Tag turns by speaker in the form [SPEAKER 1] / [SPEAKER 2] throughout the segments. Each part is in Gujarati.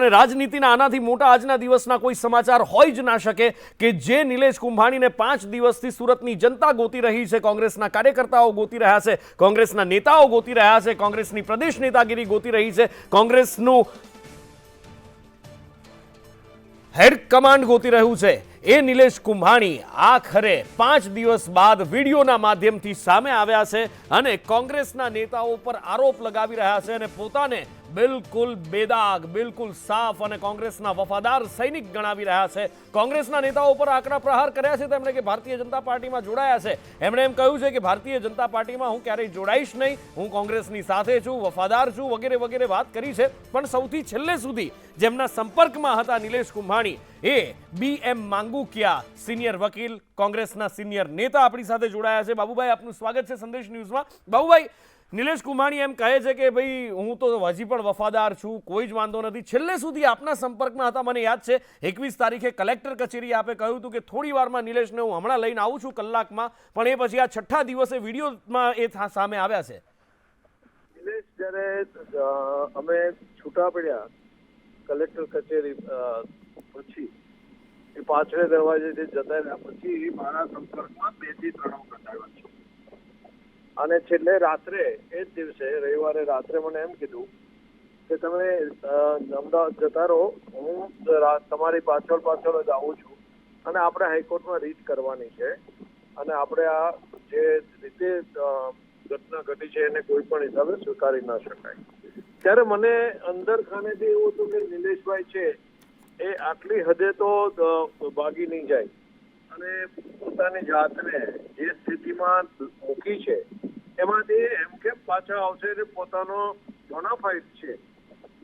[SPEAKER 1] અને રાજનીતિના આનાથી મોટા આજના દિવસના કોઈ સમાચાર હોય જ ના શકે કે જે નિલેશ કુંભાણીને 5 દિવસથી સુરતની જનતા ગોતી રહી છે, કોંગ્રેસના કાર્યકર્તાઓ ગોતી રહ્યા છે, કોંગ્રેસના નેતાઓ ગોતી રહ્યા છે, કોંગ્રેસની પ્રદેશ નેતાગીરી ગોતી રહી છે, કોંગ્રેસનું હેડ કમાન્ડ ગોતી રહ્યું છે, એ નિલેશ કુંભાણી આખરે 5 દિવસ બાદ વિડીયોના માધ્યમથી સામે આવ્યા છે અને કોંગ્રેસના નેતાઓ પર આરોપ લગાવી રહ્યા છે અને પોતાને બિલકુલ બેદાગ, બિલકુલ સાફ અને કોંગ્રેસના વફાદાર સૈનિક ગણાવી રહ્યા છે. કોંગ્રેસના નેતાઓ પર આકરા પ્રહાર કર્યા છે તેમણે કે ભારતીય જનતા પાર્ટીમાં જોડાયા છે. એમણે એમ કહ્યું છે કે ભારતીય જનતા પાર્ટીમાં હું ક્યારેય જોડાઈશ નહીં, હું કોંગ્રેસની સાથે છું, વફાદાર છું, વગેરે વગેરે વાત કરી છે. પણ સૌથી છેલ્લે સુધી જેમના સંપર્કમાં હતા નિલેશ કુંભાણી એ BM માંગુકિયા, સિનિયર વકીલ, કોંગ્રેસના સિનિયર નેતા આપણી સાથે જોડાયા છે. બાબુભાઈ, આપનું સ્વાગત છે સંદેશ ન્યૂઝમાં. બાબુભાઈ, નિલેશ કુંભાણી એમ કહે છે કે ભાઈ હું તો હજી પણ વફાદાર છું, કોઈ જ વાંધો નથી. છેલ્લે સુધી આપના સંપર્કમાં હતા. મને યાદ છે 21 તારીખે કલેક્ટર કચેરી આપે કહ્યું હતું કે થોડી વારમાં નિલેશને હું હમણાં લઈને આવું છું કલાકમાં, પણ એ પછી આ 6ઠ્ઠા દિવસે વિડીયોમાં એ સામે આવ્યા છે.
[SPEAKER 2] નિલેશ જ્યારે અમે છૂટા પડ્યા કલેક્ટર કચેરી પછી એ પાછળ દરવાજેથી જતા રહ્યા પછી મારા સંપર્કમાં 2 થી 3 વખત આવ્યા છે અને છેલ્લે રાત્રે એ જ દિવસે રવિવારે રાત્રે મને એમ કીધું કે તમે અમદાવાદ જતા રહો, હું તમારી પાછળ જ આવું છું અને આપણે હાઈકોર્ટમાં રીટ કરવાની છે અને આપણે આ જે રીતે ઘટના ઘટી છે એને કોઈ પણ હિસાબે સ્વીકારી ના શકાય. ત્યારે મને અંદર ખાનેથી એવું હતું કે નિલેશભાઈ છે એ આટલી હદે તો ભાગી નહીં જાય અને પોતાની જાતને જે સ્થિતિમાં મૂકી છે એમાંથી એમ કેમ પાછા આવશે અને પોતાનો બોનાફાઇડ છે,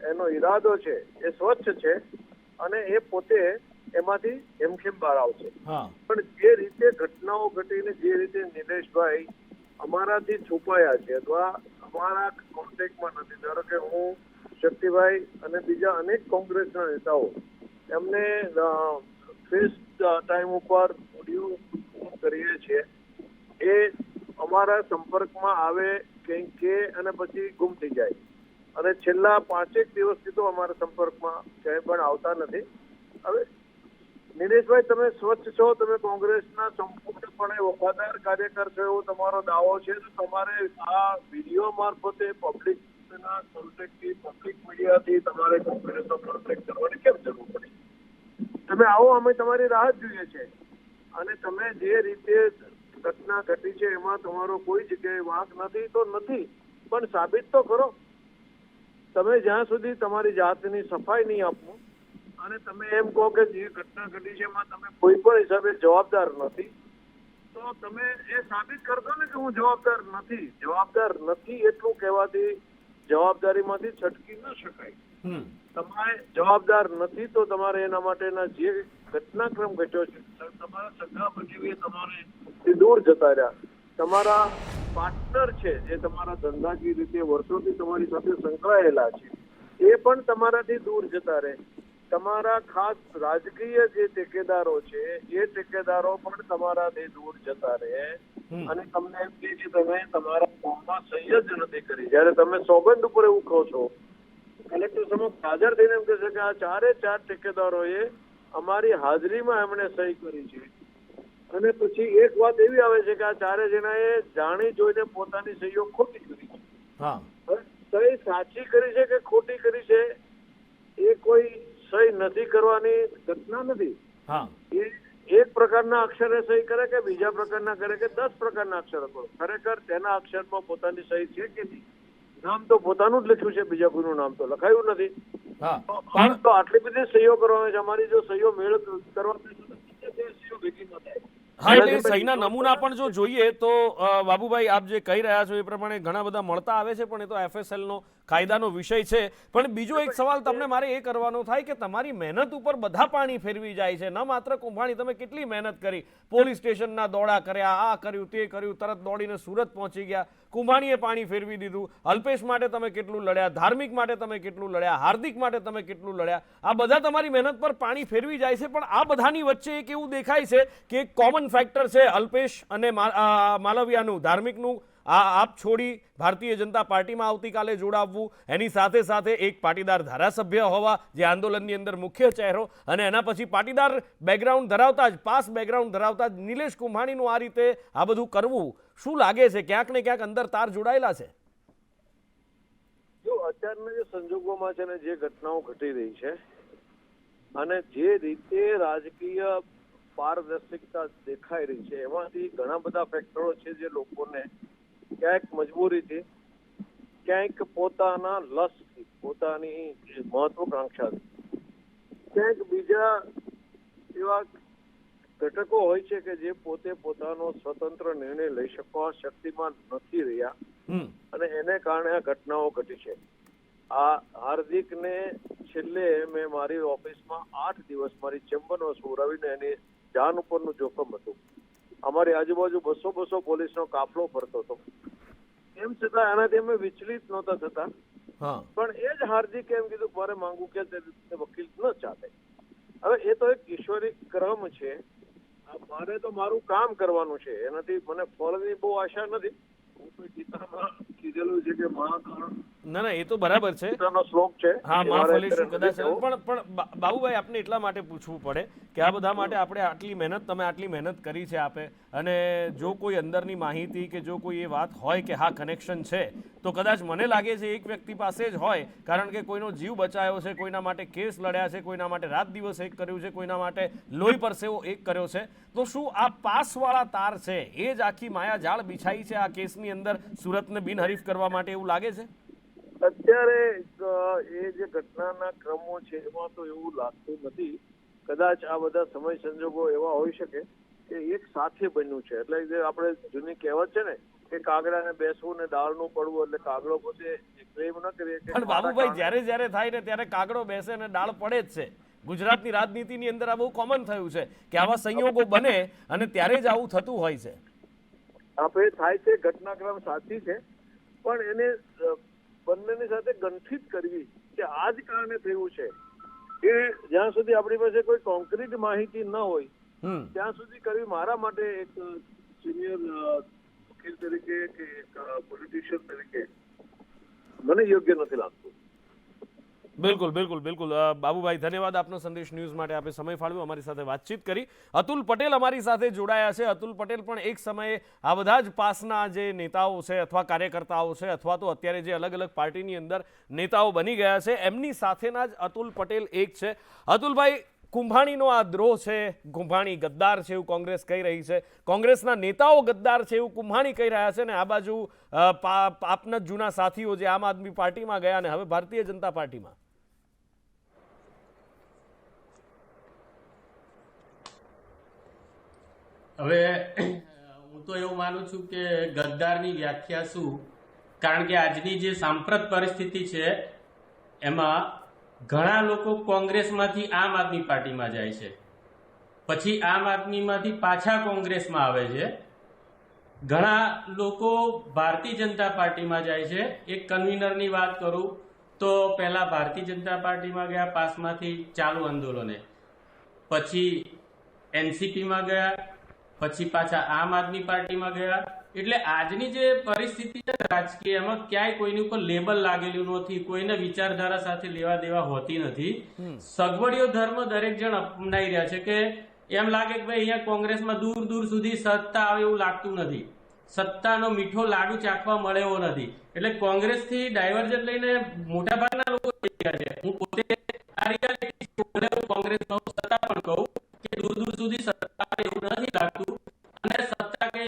[SPEAKER 2] એનો ઈરાદો છે એ સ્વચ્છ છે અને એ પોતે એમાંથી એમખેમ બહાર આવશે. પણ જે રીતે ઘટનાઓ ઘટીને જે રીતે નિલેશભાઈ અમારાથી છુપાયા છે અથવા અમારા કોન્ટેક્ટમાં નથી, ધારો કે હું, શક્તિભાઈ અને બીજા અનેક કોંગ્રેસના નેતાઓ એમને ફેસ ટાઈમ ઉપર ઓડિયો કરીએ છીએ, એ અમારા સંપર્કમાં આવે કંઈક કે અને પછી ગુમ થઈ જાય અને છેલ્લા 5 દિવસથી તો અમારા સંપર્કમાં ક્યાંય પણ આવતા નથી. હવે નિલેશભાઈ, તમે સ્વચ્છ છો, તમે કોંગ્રેસના સંપૂર્ણપણે વફાદાર કાર્યકર છો એવો તમારો દાવો છે, તો તમારે આ વિડીયો મારફતે પબ્લિકના કોન્ટેક્ટથી, પબ્લિક મીડિયાથી તમારે કોંગ્રેસનો કોન્ટેક્ટ કરવાની કેમ જરૂર પડી? તમે આવો, અમે તમારી રાહ જ જોઈએ છે અને તમે જે રીતે ઘટના ઘટી છે એમાં તમારો કોઈ જગ્યાએ વાંક નથી તો નથી, પણ સાબિત તો કરો. તમે જ્યાં સુધી તમારી જાતની સફાઈ નહીં આપો અને તમે એમ કહો કે જે ઘટના ઘટી છે એમાં તમે કોઈ પણ હિસાબે જવાબદાર નથી, તો તમે એ સાબિત કરશો ને કે હું જવાબદાર નથી. જવાબદાર નથી એટલું કહેવાથી જવાબદારીમાંથી છટકી ન શકાય. તમારે જવાબદાર નથી તો તમારે એના માટેના જે ઘટનાક્રમ ઘટ્યો છે, તમારા સગા બનીએ તમારે દૂર જતા રહ્યા, તમારા પાર્ટનર છે જે તમારા ધંધાકીય રીતે વર્ષોથી તમારી સાથે સંકળાયેલા છે એ પણ તમારાથી દૂર જતા રહે, તમારા ખાસ રાજકીય જે ટેકેદારો છે એ ટેકેદારો પણ તમારાથી દૂર જતા રહે અને તમને એમ કહે કે તમે તમારા ફોર્મમાં સહી જ નથી કરી. જયારે તમે સોગંદ ઉપર એવું કહો છો, કલેક્ટર સમક્ષ હાજર થઈને એમ કહે છે કે આ 4 ઠેકેદારોએ અમારી હાજરીમાં એમણે સહી કરી છે અને પછી એક વાત એવી આવે છે કે આ 4 જણાએ જાણી જોઈને પોતાની સહીઓ ખોટી કરી છે. સહી સાચી કરી છે કે ખોટી કરી છે એ કોઈ સહી નથી કરવાની ઘટના નથી. એ એક પ્રકારના અક્ષરે સહી કરે કે બીજા પ્રકારના કરે કે 10 પ્રકારના અક્ષરો કરો, ખરેખર તેના અક્ષરમાં પોતાની સહી છે કે નહીં? નામ તો પોતાનું જ લખ્યું છે, બીજા કોઈનું નામ તો લખાયું નથી. તો આટલી બધી સહીઓ કરવાની છે, અમારી જો સહીઓ મેળ કરવાની સહીઓ ભેગી ન થાય.
[SPEAKER 1] હા, એટલે સહીના નમૂના પણ જો જોઈએ તો બાબુભાઈ આપ જે કહી રહ્યા છો એ પ્રમાણે ઘણા બધા મળતા આવે છે, પણ એ તો FSL નો કાયદાનો વિષય છે. પણ બીજો એક સવાલ તમને મારે એ કરવાનો થાય કે તમારી મહેનત ઉપર બધા પાણી ફેરવી જાય છે. ન માત્ર કુંભાણી, તમે કેટલી મહેનત કરી, પોલીસ સ્ટેશનના દોડા કર્યા, આ કર્યું તે કર્યું, તરત દોડીને સુરત પહોંચી ગયા, કુંભાણીએ પાણી ફેરવી દીધું, અલ્પેશ માટે તમે કેટલું લડ્યા, ધાર્મિક માટે તમે કેટલું લડ્યા, હાર્દિક માટે તમે કેટલું લડ્યા, આ બધા તમારી મહેનત પર પાણી ફેરવી જાય છે. પણ આ બધાની વચ્ચે એક એવું દેખાય છે કે કોમન ફેક્ટર છે અલ્પેશ અને માલવિયાનું, ધાર્મિકનું આપ છોડી ભારતીય જનતા પાર્ટીમાં આવતીકાલે જોડાવવું, એની સાથે સાથે એક પાટીદાર ધારાસભ્ય હોવા જે આંદોલનની અંદર મુખ્ય ચહેરો, અને એના પછી પાટીદાર બેકગ્રાઉન્ડ ધરાવતા જ, પાસ બેકગ્રાઉન્ડ ધરાવતા જ નિલેશ કુંભાણીનું આ રીતે આ બધું કરવું, શું લાગે છે ક્યાંક ને ક્યાંક અંદર તાર જોડાયેલા છે?
[SPEAKER 2] જો અત્યારના જે સંજોગોમાં છે ને, જે ઘટનાઓ ઘટી રહી છે અને જે રીતે રાજકીય પારદર્શિકતા દેખાઈ રહી છે, એમાંથી ઘણા બધા ફેક્ટરો છે જે લોકોને ક્યાંક મજબૂરીથી, ક્યાંક પોતાના લસથી, પોતાની મહત્વકાંક્ષાથી, ક્યાંક બીજા એવા ઘટકો હોય છે કે જે પોતે પોતાનો સ્વતંત્ર નિર્ણય લઈ શકવા શક્તિમાન નથી રહ્યા અને એને કારણે આ ઘટનાઓ ઘટી છે. આ હાર્દિકને છેલ્લે મેં મારી ઓફિસમાં 8 દિવસ મારી ચેમ્બરમાં સુવડાવીને એની જાન ઉપરનું જોખમ હતું. અમારી આજુબાજુ 200 પોલીસનો કાફલો ફરતો હતો. એમ છતાં એનાથી અમે વિચલિત નહોતા થતા. પણ એ જ હાર્દિકે એમ કીધું મારે માંગુ કે વકીલ ન ચાલે. હવે એ તો એક ઈશ્વરી ક્રમ છે. મારે તો મારું કામ કરવાનું છે, એનાથી મને ફળની બહુ આશા નથી. ગીતામાં કીધેલું છે કે
[SPEAKER 1] ના એ તો બરાબર છે,
[SPEAKER 2] શ્લોક છે.
[SPEAKER 1] હા, મહાફલેશું કદાચ. પણ બાબુભાઈ, આપને એટલા માટે પૂછવું પડે કે આ બધા માટે આપણે આટલી મહેનત, તમે આટલી મહેનત કરી છે આપે, અને જો કોઈ અંદરની માહિતી કે જો કોઈ એ વાત હોય કે હા કનેક્શન છે, તો કદાચ મને લાગે છે એક વ્યક્તિ પાસે જ હોય, કારણ કે કોઈનો જીવ બચાવ્યો છે, કોઈના માટે કેસ લડ્યા છે, કોઈના માટે રાત દિવસ એક કર્યું છે, કોઈના માટે લોહી પરસેવો એક કર્યો છે. તો શું આ પાસવાળા તાર છે એ જ આખી માયાજાળ બિછાઈ છે આ કેસની અંદર સુરતને બિનહરીફ કરવા માટે, એવું લાગે છે?
[SPEAKER 2] અત્યારે એ જે ઘટનાના ક્રમો છે એમાં તો એવું લાગતું નથી. કદાચ આ બધા સમય સંજોગો એવા હોઈ શકે કે એક સાથે બન્યું છે. એટલે જે આપણે જૂની કહેવત છે ને કે કાગડાને બેસવું ને દાળનું પડવું, એટલે કાગડો પોતે પ્રેમ ન કરીએ.
[SPEAKER 1] પણ બાબુભાઈ, જ્યારે થાય ને ત્યારે કાગડો બેસે ને દાળ પડે જ છે. ગુજરાતની રાજનીતિની અંદર આ બહુ કોમન થયું છે કે આવા સંયોગો બને અને ત્યારે જ આવું થતું હોય છે.
[SPEAKER 2] આપણે થાય છે, ઘટનાક્રમ સાચી છે, પણ એને બંનેની સાથે ગંઠિત કરવી કે આ જ કારણે થયું છે, એ જ્યાં સુધી આપણી પાસે કોઈ કોન્ક્રીટ માહિતી ન હોય ત્યાં સુધી કરવી મારા માટે એક સિનિયર વકીલ તરીકે કે એક પોલિટિશિયન તરીકે મને યોગ્ય નથી લાગતું.
[SPEAKER 1] બિલકુલ બિલકુલ બિલકુલ. બાબુભાઈ, ધન્યવાદ આપનો સંદેશ ન્યૂઝ માટે આપે સમય ફાળવ્યો, અમારી સાથે વાતચીત કરી. અતુલ પટેલ અમારી સાથે જોડાયા છે. અતુલ પટેલ પણ એક સમયે આ બધા જ પાસના જે નેતાઓ છે અથવા કાર્યકર્તાઓ છે અથવા તો અત્યારે જે અલગ અલગ પાર્ટીની અંદર નેતાઓ બની ગયા છે, એમની સાથેના જ અતુલ પટેલ એક છે. અતુલભાઈ, કુંભાણીનો આ દ્રોહ છે, કુંભાણી ગદ્દાર છે એવું કોંગ્રેસ કહી રહી છે, કોંગ્રેસના નેતાઓ ગદ્દાર છે એવું કુંભાણી કહી રહ્યા છે, ને આ બાજુ આપના જૂના સાથીઓ જે આમ આદમી પાર્ટીમાં ગયા ને હવે ભારતીય જનતા પાર્ટીમાં.
[SPEAKER 3] હવે હું તો એવું માનું છું કે ગદ્દારની વ્યાખ્યા શું, કારણ કે આજની જે સાંપ્રત પરિસ્થિતિ છે એમાં ઘણા લોકો કોંગ્રેસમાંથી આમ આદમી પાર્ટીમાં જાય છે, પછી આમ આદમીમાંથી પાછા કોંગ્રેસમાં આવે છે. ઘણા લોકો ભારતીય જનતા પાર્ટીમાં જાય છે. એક કન્વીનરની વાત કરું તો પહેલા ભારતીય જનતા પાર્ટીમાં ગયા પાસમાંથી ચાલુ આંદોલને, પછી એનસીપીમાં ગયા, પછી પાછા આમ આદમી પાર્ટીમાં ગયા. એટલે આજની જે પરિસ્થિતિ છે રાજકીય, એમાં ક્યાંય કોઈની ઉપર લેબલ લાગેલું નથી, કોઈને વિચારધારા સાથે લેવા દેવા હોતી નથી. સગવડિયો ધર્મ દરેક જણ અપનાવી રહ્યા છે કે એમ લાગે કે ભાઈ અહીંયા કોંગ્રેસમાં દૂર દૂર સુધી સત્તા આવે એવું લાગતું નથી, સત્તાનો મીઠો લાડુ ચાખવા મળે એવો નથી. એટલે કોંગ્રેસથી ડાયવર્જન લઈને મોટા ભાગના લોકો થઈ ગયા છે. હું પોતે આ રિયાલિટી કોંગ્રેસનો સત્તા પણ કહું કે દૂર દૂર સુધી સત્તા એવું નથી લાગતું, અને સત્તા કઈ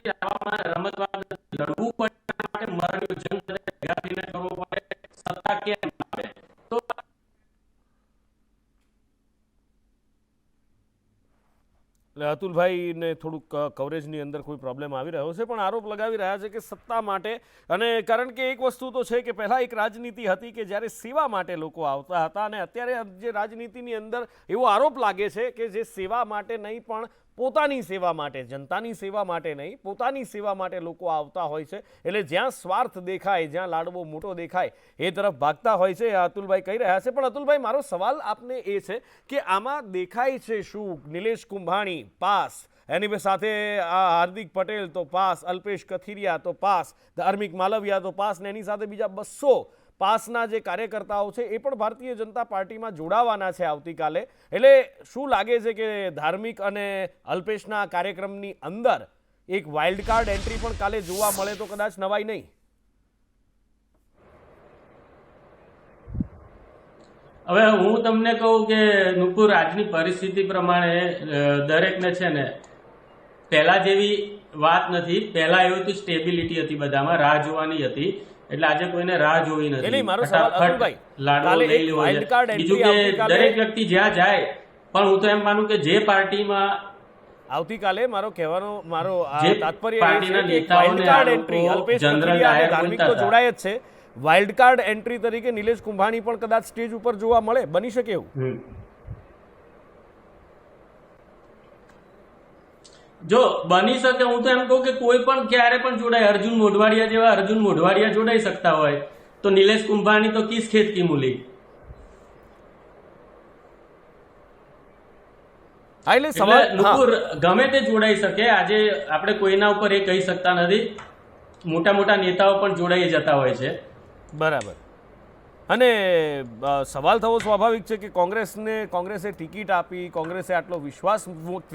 [SPEAKER 3] રમતમાં લડવું પડે માટે મરણનો જંગ ભેગા થઈને કરવો પડે, સત્તા કેમ આવે. તો
[SPEAKER 1] એટલે અતુલભાઈને થોડુંક કવરેજની અંદર કોઈ પ્રોબ્લેમ આવી રહ્યો છે, પણ આરોપ લગાવી રહ્યા છે કે સત્તા માટે, અને કારણ કે એક વસ્તુ તો છે કે પહેલાં એક રાજનીતિ હતી કે જ્યારે સેવા માટે લોકો આવતા હતા, અને અત્યારે જે રાજનીતિની અંદર એવો આરોપ લાગે છે કે જે સેવા માટે નહીં પણ પોતાની સેવા માટે, જનતાની સેવા માટે નહીં, પોતાની સેવા માટે લોકો આવતા હોય છે. એટલે જ્યાં સ્વાર્થ દેખાય, જ્યાં લાડવો મોટો દેખાય એ તરફ ભાગતા હોય છે, અતુલભાઈ કહી રહ્યા છે. પણ અતુલભાઈ, મારો સવાલ આપને એ છે કે આમાં દેખાય છે શું? નિલેશ કુંભાણી પાસ એની સાથે આ હાર્દિક પટેલ તો પાસ, અલ્પેશ કથિરિયા તો પાસ, ધાર્મિક માલવિયા તો પાસ ને એની સાથે બીજા 200 પાસના જે કાર્યકર્તાઓ છે એ પણ ભારતીય જનતા પાર્ટીમાં જોડાવાના છે આવતીકાલે. એટલે શું લાગે છે કે ધાર્મિક અને અલ્પેશના કાર્યક્રમની અંદર એક વાઇલ્ડ કાર્ડ એન્ટ્રી પણ કાલે જોવા મળે તો કદાચ નવાઈ નહીં?
[SPEAKER 3] હવે હું તમને કહું કે નુપુર, આજની પરિસ્થિતિ પ્રમાણે દરેકને છે ને પહેલા જેવી વાત નથી. પહેલા એવું હતું, સ્ટેબિલિટી હતી, બધામાં રાહ જોવાની હતી. એટલે આજે કોઈને રાહ જોવી નથી.
[SPEAKER 1] મારો સવાલ અતુલભાઈ,
[SPEAKER 3] લાડવો લઈ લેવો છે. બીજું કે દરેક વ્યક્તિ જ્યાં જાય, પણ હું તો એમ માનું કે જે પાર્ટીમાં
[SPEAKER 1] આવતીકાલે મારો તાત્પર્ય
[SPEAKER 3] પાર્ટીના
[SPEAKER 1] એ છે કે wild card entry Alpesh Kathiria અને ધાર્મિક તો જોડાય જ છે. વાઇલ્ડ કાર્ડ એન્ટ્રી તરીકે નિલેશ કુંભાણી પણ કદાચ સ્ટેજ ઉપર જોવા મળે, બની શકે એવું?
[SPEAKER 3] જો બની શકે, હું તો એમ કહું કે કોઈ પણ ક્યારે પણ જોડાય. અર્જુન મોઢવાડિયા જેવા અર્જુન મોઢવાડિયા જોડાઈ શકતા હોય તો નિલેશ કુંભાણી તો કિસ ખેત કી મૂલી. એટલે નુપુર ગમે તે જોડાઈ શકે. આજે આપણે કોઈના ઉપર એ કહી શકતા નથી. મોટા મોટા નેતાઓ પણ જોડાઈ જતા હોય છે.
[SPEAKER 1] બરાબર. અને સવાલ થવો સ્વાભાવિક છે કે કોંગ્રેસે ટિકિટ આપી, કોંગ્રેસે આટલો વિશ્વાસ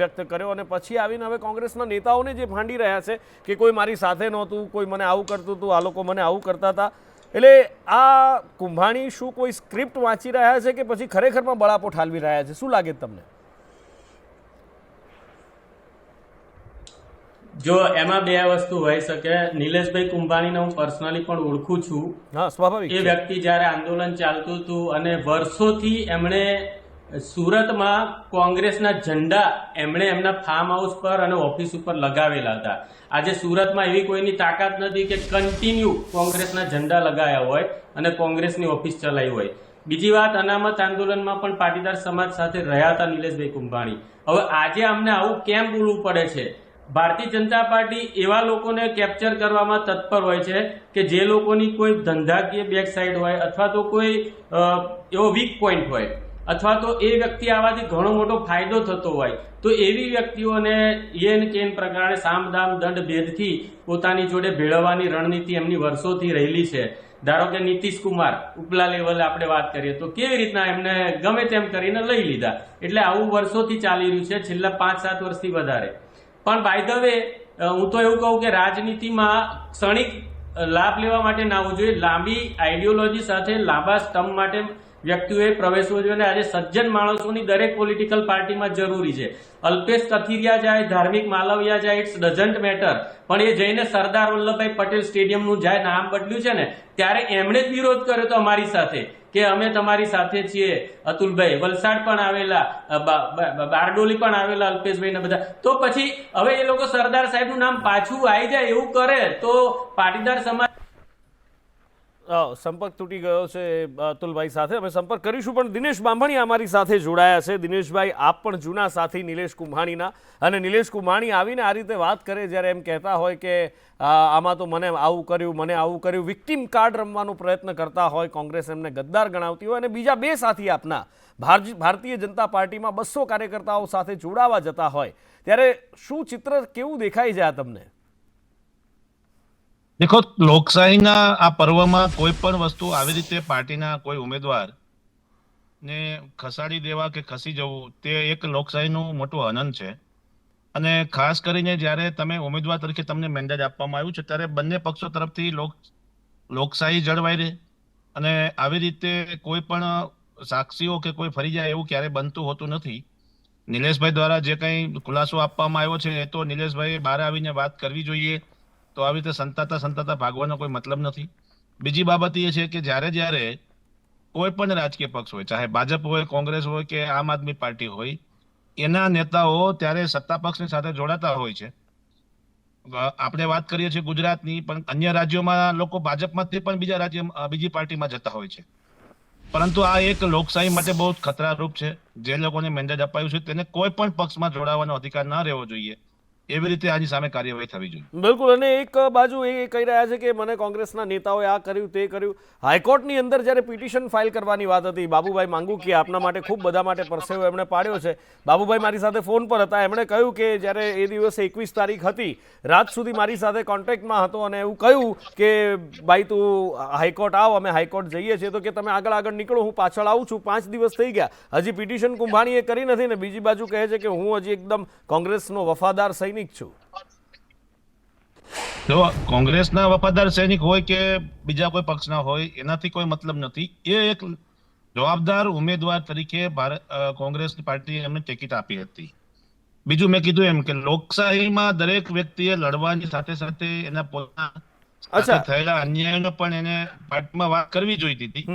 [SPEAKER 1] વ્યક્ત કર્યો અને પછી આવીને હવે કોંગ્રેસના નેતાઓને જે ભાંડી રહ્યા છે કે કોઈ મારી સાથે નહોતું, કોઈ મને આવું કરતું હતું, આ લોકો મને આવું કરતા હતા. એટલે આ કુંભાણી શું કોઈ સ્ક્રિપ્ટ વાંચી રહ્યા છે કે પછી ખરેખરમાં બળાપો ઠાલવી રહ્યા છે? શું લાગે તમને?
[SPEAKER 3] જો એમાં બે વસ્તુ હોઈ શકે. નિલેશભાઈ કુંભાણીને હું પર્સનલી પણ ઓળખું છું.
[SPEAKER 1] હા, સ્વાભાવિક.
[SPEAKER 3] એ વ્યક્તિ જ્યારે આંદોલન ચાલતું હતું અને વર્ષોથી એમણે સુરતમાં કોંગ્રેસના ઝંડા એમણે એમના ફાર્મ હાઉસ પર અને ઓફિસ ઉપર લગાવેલા હતા. આજે સુરતમાં એવી કોઈની તાકાત નથી કે કન્ટિન્યુ કોંગ્રેસના ઝંડા લગાવ્યા હોય અને કોંગ્રેસની ઓફિસ ચલાવી હોય. બીજી વાત, અનામત આંદોલનમાં પણ પાટીદાર સમાજ સાથે રહ્યા હતા નિલેશભાઈ કુંભાણી. હવે આજે અમને આવું કેમ બોલવું પડે છે? ભારતીય જનતા પાર્ટી એવા લોકોને કેપ્ચર કરવામાં તત્પર હોય છે કે જે લોકોની કોઈ ધંધાકીય બેક સાઈડ હોય અથવા તો કોઈ એવો વીક પોઈન્ટ હોય અથવા તો એ વ્યક્તિ આવવાથી ઘણો મોટો ફાયદો થતો હોય, તો એવી વ્યક્તિઓને યેન કેન પ્રકારે સામદામ દંડ ભેદથી પોતાની જોડે ભેળવવાની રણનીતિ એમની વર્ષોથી રહેલી છે. ધારો કે નીતિશ કુમાર ઉપલા લેવલે આપણે વાત કરીએ તો કેવી રીતના એમને ગમે તેમ કરીને લઈ લીધા. એટલે આવું વર્ષોથી ચાલી રહ્યું છે, છેલ્લા 5-7 વર્ષથી વધારે. પણ બાય ધ વે, હું તો એવું કહું કે રાજનીતિમાં ક્ષણિક લાભ લેવા માટે ના આવવું જોઈએ. લાંબી આઈડિયોલોજી સાથે લાંબા સ્ટમ્પ માટે વ્યક્તિઓએ પ્રવેશવો જોઈએ. અને આજે સજ્જન માણસોની દરેક પોલિટિકલ પાર્ટીમાં જરૂરી છે. અલ્પેશ કથિરિયા જાય, ધાર્મિક માલવિયા જાય, ઇટ્સ ડઝન્ટ મેટર. પણ એ જઈને સરદાર વલ્લભભાઈ પટેલ સ્ટેડિયમનું જાય નામ બદલ્યું છે ને, ત્યારે એમણે જ વિરોધ કર્યો તો અમારી સાથે કે અમે તમારી સાથે છીએ. અતુલભાઈ વલસાડ પણ આવેલા, બારડોલી પણ આવેલા, અલ્પેશભાઈ ને બધા. તો પછી હવે એ લોકો સરદાર સાહેબનું નામ પાછું આવી જાય એવું કરે તો પાટીદાર સમાજ
[SPEAKER 1] સંપર્ક તૂટી ગયો છે અતુલભાઈ સાથે. અમે સંપર્ક કરીશું, પણ દિનેશ બાંભણિયા અમારી સાથે જોડાયા છે. દિનેશભાઈ, આપ પણ જૂના સાથી નિલેશ કુંભાણીના, અને નિલેશ કુંભાણી આવીને આ રીતે વાત કરે જ્યારે એમ કહેતા હોય કે આમાં તો મને આવું કર્યું, વિક્ટિમ કાર્ડ રમવાનો પ્રયત્ન કરતા હોય, કોંગ્રેસ એમને ગદ્દાર ગણાવતી હોય, અને બીજા બે સાથી આપના ભારતીય જનતા પાર્ટીમાં 200 કાર્યકર્તાઓ સાથે જોડાવા જતા હોય, ત્યારે શું ચિત્ર કેવું દેખાય છે આ તમને?
[SPEAKER 4] દેખો, લોકશાહીના આ પર્વમાં કોઈ પણ વસ્તુ આવી રીતે પાર્ટીના કોઈ ઉમેદવાર ને ખસાડી દેવા કે ખસી જવું, તે એક લોકશાહીનું મોટું હનન છે. અને ખાસ કરીને જ્યારે તમે ઉમેદવાર તરીકે તમને મેન્ડેટ આપવામાં આવ્યું છે ત્યારે બંને પક્ષો તરફથી લોકશાહી જળવાઈ રહે અને આવી રીતે કોઈ પણ સાક્ષીઓ કે કોઈ ફરી જાય એવું ક્યારેય બનતું હોતું નથી. નિલેશભાઈ દ્વારા જે કંઈ ખુલાસો આપવામાં આવ્યો છે એ તો નિલેશભાઈ બહાર આવીને વાત કરવી જોઈએ. તો આવી રીતે સંતાતા ભાગવાનો કોઈ મતલબ નથી. બીજી બાબત એ છે કે જ્યારે કોઈ પણ રાજકીય પક્ષ હોય, ચાહે ભાજપ હોય, કોંગ્રેસ હોય કે આમ આદમી પાર્ટી હોય, એના નેતાઓ ત્યારે સત્તા પક્ષની સાથે જોડાતા હોય છે. આપણે વાત કરીએ છીએ ગુજરાતની, પણ અન્ય રાજ્યોમાં લોકો ભાજપમાંથી પણ બીજી પાર્ટીમાં જતા હોય છે. પરંતુ આ એક લોકશાહી માટે બહુ ખતરારૂપ છે. જે લોકોને મેન્ડેટ અપાયું છે તેને કોઈ પણ પક્ષમાં જોડાવાનો અધિકાર ન રહેવો જોઈએ. એવી રીતે આની સામે કાર્યવાહી થવી જોઈએ.
[SPEAKER 1] બિલકુલ. અને એક બાજુ એ કહી રહ્યા છે કે મને કોંગ્રેસના નેતાઓએ આ કર્યું તે કર્યું. હાઈકોર્ટની અંદર જ્યારે પિટિશન ફાઇલ કરવાની વાત હતી, બાબુભાઈ માંગુકીએ આપના માટે ખૂબ બધા માટે પરસેવો એમણે પાડ્યો છે. બાબુભાઈ મારી સાથે ફોન પર હતા. એમણે કહ્યું કે જ્યારે એ દિવસે 21 તારીખ હતી, રાત સુધી મારી સાથે કોન્ટેક્ટમાં હતો અને એવું કહ્યું કે ભાઈ તું હાઈકોર્ટ આવ, અમે હાઈકોર્ટ જઈએ છીએ. તો કે તમે આગળ નીકળો, હું પાછળ આવું છું. 5 દિવસ થઈ ગયા, હજી પિટિશન કુંભાણીએ કરી નથી ને બીજી બાજુ કહે છે કે હું હજી એકદમ કોંગ્રેસનો વફાદાર સૈનિક છું.
[SPEAKER 4] જો કોંગ્રેસના વફાદાર સૈનિક હોય કે બીજા કોઈ પક્ષના હોય એનાથી કોઈ મતલબ નથી. એ એક જવાબદાર ઉમેદવાર તરીકે કોંગ્રેસની પાર્ટીએ એમને ટિકિટ આપી હતી. બીજું મેં કીધું એમ કે લોકશાહીમાં દરેક વ્યક્તિએ લડવાની સાથે સાથે એના પોતાના થયેલા અન્યાયનો પણ એને પાર્ટીમાં વાત કરવી જોઈતી હતી.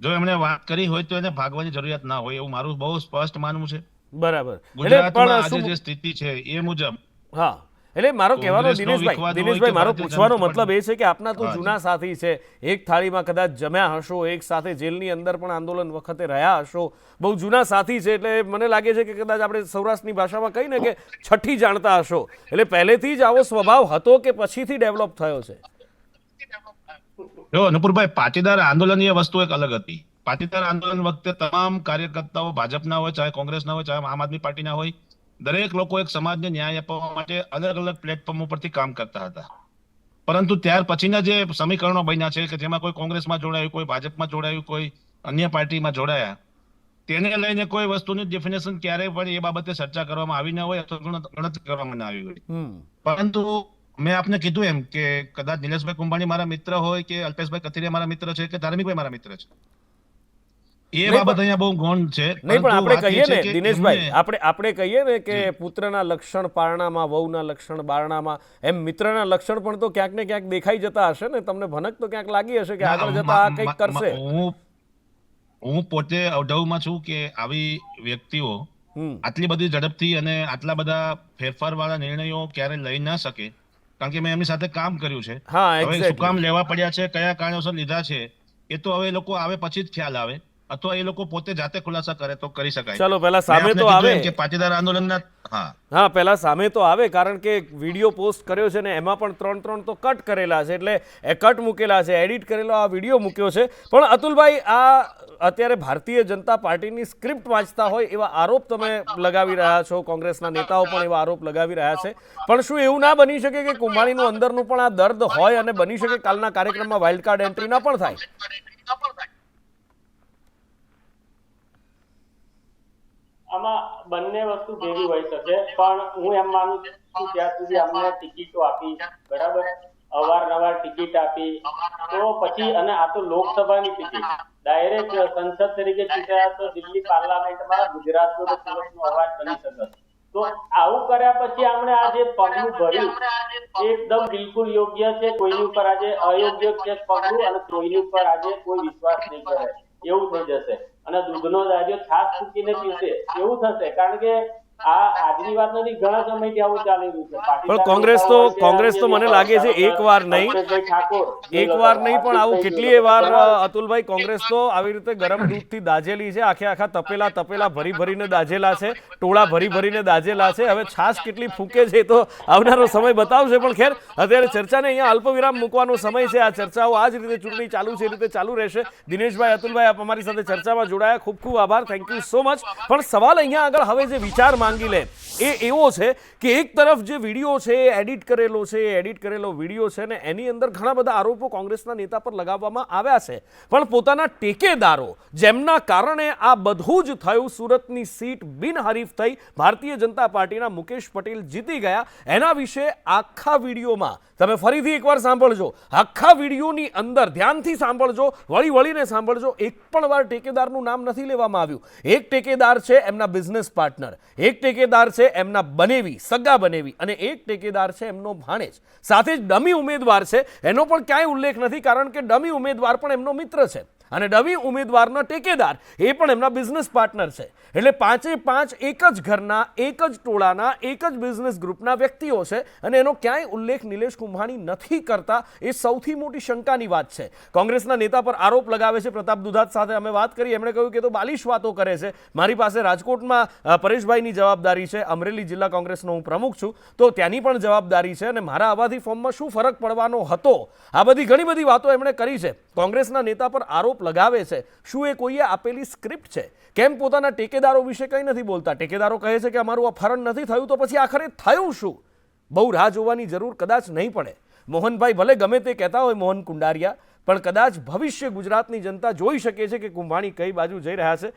[SPEAKER 4] જો એમણે વાત કરી હોય તો એને ભાગવાની જરૂરિયાત ના હોય એવું મારું બહુ સ્પષ્ટ માનવું છે.
[SPEAKER 1] બરાબર.
[SPEAKER 4] ગુજરાતમાં આજે જે સ્થિતિ છે એ મુજબ.
[SPEAKER 1] હા, એટલે મારો કહેવાનો દિનેશભાઈ મારો પૂછવાનો મતલબ એ છે કે આપના તો જૂના સાથી છે, એક થાળીમાં કદાચ જમ્યા હશો, એક સાથે જેલની અંદર પણ આંદોલન વખતે રહ્યા હશો, બહુ જૂના સાથી છે. એટલે મને લાગે છે કે કદાચ આપણે સૌરાષ્ટ્રની ભાષામાં કહીને કે છઠ્ઠી જાણતા હશો. એટલે પહેલેથી જ આવો સ્વભાવ હતો કે પછીથી ડેવલપ થયો છે?
[SPEAKER 4] જો નુપુરભાઈ, પાટીદાર આંદોલન એ વસ્તુ એક અલગ હતી. પાટીદાર આંદોલન વખતે તમામ કાર્યકર્તાઓ ભાજપના હોય, ચાહે કોંગ્રેસના હોય, ચાહે આમ આદમી પાર્ટીના હોય, દરેક લોકો એક સમાજને ન્યાય અપાવવા માટે અલગ અલગ પ્લેટફોર્મ ઉપરથી કામ કરતા હતા. પરંતુ ત્યાર પછીના જે સમીકરણો બન્યા છે કે જેમાં કોઈ કોંગ્રેસમાં જોડાયું, કોઈ ભાજપમાં જોડાયું, કોઈ અન્ય પાર્ટીમાં જોડાયા, તેને લઈને કોઈ વસ્તુની ડેફિનેશન ક્યારેય પણ એ બાબતે ચર્ચા કરવામાં આવી ન હોય અથવા ગણતરી કરવામાં ન આવી હોય. પરંતુ મેં આપને કીધું એમ કે કદાચ નિલેશભાઈ કુંભાણી મારા મિત્ર હોય કે અલ્પેશભાઈ કથિરિયા મારા મિત્ર છે કે ધાર્મિકભાઈ મારા મિત્ર છે, એ બાબત અહીંયા બહુ ગૌણ છે.
[SPEAKER 1] નહીં, પણ આપણે કહીએ ને દિનેશભાઈ, આપણે કહીએ ને કે પુત્રના લક્ષણ પારણામાં, વહુના લક્ષણ બારણામાં, એમ મિત્રના લક્ષણ પણ તો ક્યાંક ને ક્યાંક દેખાઈ જતા હશે ને. તમને ભનક તો ક્યાંક લાગી હશે કે આગળ જતા આ કંઈક કરશે.
[SPEAKER 4] હું પોતે અવઢવમાં છું કે આવી વ્યક્તિઓ આટલી બધી ઝડપથી અને આટલા બધા ફેરફાર વાળા નિર્ણયો ક્યારે લઈ ના શકે, કારણ કે મેં એમની સાથે કામ કર્યું છે. હવે શું કામ લેવા પડ્યા છે, કયા કારણોસર લીધા છે, એ તો હવે લોકો આવે પછી જ ખ્યાલ આવે, અથવા એ લોકો પોતે જાતે ખુલાસા કરે તો કરી શકાય.
[SPEAKER 1] ચલો પહેલા સામે તો આવે
[SPEAKER 4] કે પાટીદાર આંદોલનના
[SPEAKER 1] હા પહેલા સામે તો આવે, કારણ કે વિડીયો પોસ્ટ કર્યો છે ને એમાં પણ 3 તો કટ કરેલા છે, એટલે એ કટ મૂકેલા છે, એડિટ કરેલો આ વિડીયો મૂક્યો છે. પણ અતુલભાઈ, આ અત્યારે ભારતીય જનતા પાર્ટીની સ્ક્રિપ્ટ વાંચતા હોય એવા આરોપ તમે લગાવી રહ્યા છો, કોંગ્રેસના નેતાઓ પણ એવા આરોપ લગાવી રહ્યા છે. પણ શું એવું ના બની શકે કે કુંભાણીનું અંદરનું પણ આ દર્દ હોય અને બની શકે કાલના કાર્યક્રમમાં વાઇલ્ડ કાર્ડ એન્ટ્રી ના પણ થાય?
[SPEAKER 3] આમાં બંને વસ્તુ ભેગી હોઈ શકે, પણ હું એમ માનું છું ત્યાં સુધી અમને ટિકિટો આપી, બરાબર, અવારનવાર ટિકિટ આપી, તો પછી અને આ તો લોકસભાની ટિકિટ, ડાયરેક્ટ સંસદ તરીકે ચૂંટાયા તો દિલ્હી પાર્લામેન્ટમાં ગુજરાતનો કે સુરતનો અવાજ બની શકે. તો આવું કર્યા પછી આપણે આ જે પગલું ભર્યું એકદમ બિલકુલ યોગ્ય છે. કોઈની ઉપર આજે અયોગ્ય છે પગલું, અને કોઈની ઉપર આજે કોઈ વિશ્વાસ નહીં કરે એવું થઈ જશે. અને દૂધનો દાજો છાસ ચૂકીને પીશે એવું થશે, કારણ કે આ આજની વાત નથી, ઘણા સમયથી આવું ચાલી રહ્યું છે.
[SPEAKER 1] પણ કોંગ્રેસ તો મને લાગે છે એકવાર નહીં પણ આવું કેટલીય વાર અતુલભાઈ, કોંગ્રેસ તો આવી રીતે ગરમ દૂધથી દાજેલી છે. આખા તપેલા ભરીને દાજેલા છે, ટોળા ભરીને દાજેલા છે. હવે છાસ કેટલી ફૂંકે છે તો આવનારો સમય બતાવશે. પણ ખેર, અત્યારે ચર્ચાને અહીંયા અલ્પવિરામ મૂકવાનો સમય છે. આ ચર્ચાઓ આ જ રીતે ચૂંટણી ચાલુ છે એ રીતે ચાલુ રહેશે. દિનેશભાઈ, અતુલભાઈ, આપ અમારી સાથે ચર્ચામાં જોડાયા, ખૂબ ખૂબ આભાર, થેન્ક યુ સો મચ. પણ સવાલ અહીંયા આગળ હવે જે વિચાર માંગી લે એ એવો છે કે એક તરફ જે વિડીયો છે એડિટ કરેલો વિડીયો છે ને એની અંદર ઘણા બધા આરોપો કોંગ્રેસના નેતા પર લગાવવામાં આવ્યા છે, પણ પોતાના ટેકેદારો જેમના કારણે આ બધું જ થયું, સુરતની સીટ બિનહરીફ થઈ, ભારતીય જનતા પાર્ટીના મુકેશ પટેલ જીતી ગયા, એના વિશે આખા વિડીયોમાં તમે ફરીથી એકવાર સાંભળજો. આખા વિડીયોની અંદર ધ્યાનથી સાંભળજો, વળીને સાંભળજો. એક પણ વાર ટેકેદારનું નામ નથી લેવામાં આવ્યું. એક ટેકેદાર છે એમના બિઝનેસ પાર્ટનર, એક ટેકેદાર છે એમના સગા બનેવી, અને એક ટેકેદાર છે એમનો ભાણેજ. સાથે જ ડમી ઉમેદવાર છે એનો પણ ક્યાંય ઉલ્લેખ નથી, કારણ કે ડમી ઉમેદવાર પણ એમનો મિત્ર છે. અને ડમી ઉમેદવારના ટેકેદાર એ પણ એમના બિઝનેસ પાર્ટનર છે. એટલે પાંચે પાંચ એક જ ઘરના, એક જ ટોળાના, એક જ બિઝનેસ ગ્રુપના વ્યક્તિઓ છે અને એનો ક્યાંય ઉલ્લેખ નિલેશ કુંભાણી નથી કરતા. એ સૌથી મોટી શંકાની વાત છે. કોંગ્રેસના નેતા પર આરોપ લગાવે છે. પ્રતાપ દુધાત સાથે અમે વાત કરી, એમણે કહ્યું કે તો બાલિશ વાતો કરે છે. મારી પાસે રાજકોટમાં પરેશભાઈની જવાબદારી છે, અમરેલી જિલ્લા કોંગ્રેસનો હું પ્રમુખ છું, તો ત્યાંની પણ જવાબદારી છે અને મારા આવાથી ફોર્મમાં શું ફરક પડવાનો હતો. આ બધી ઘણી બધી વાતો એમણે કરી છે. કોંગ્રેસના નેતા પર આરોપ લગાવે છે. શું એ કોઈએ આપેલી સ્ક્રિપ્ટ છે? કેમ પોતાના ટેકેદારો વિશે કંઈ નથી બોલતા? ટેકેદારો કહે છે કે અમારું અપહરણ નથી થયું, તો પછી આખરે થયું શું? બહુ રાહ જોવાની જરૂર કદાચ નહીં પડે. મોહનભાઈ ભલે ગમે તે કહેતા હોય, મોહન કુંડારિયા, પણ કદાચ ભવિષ્ય ગુજરાતની જનતા જોઈ શકે છે કે કુંભાણી કઈ બાજુ જઈ રહ્યા છે.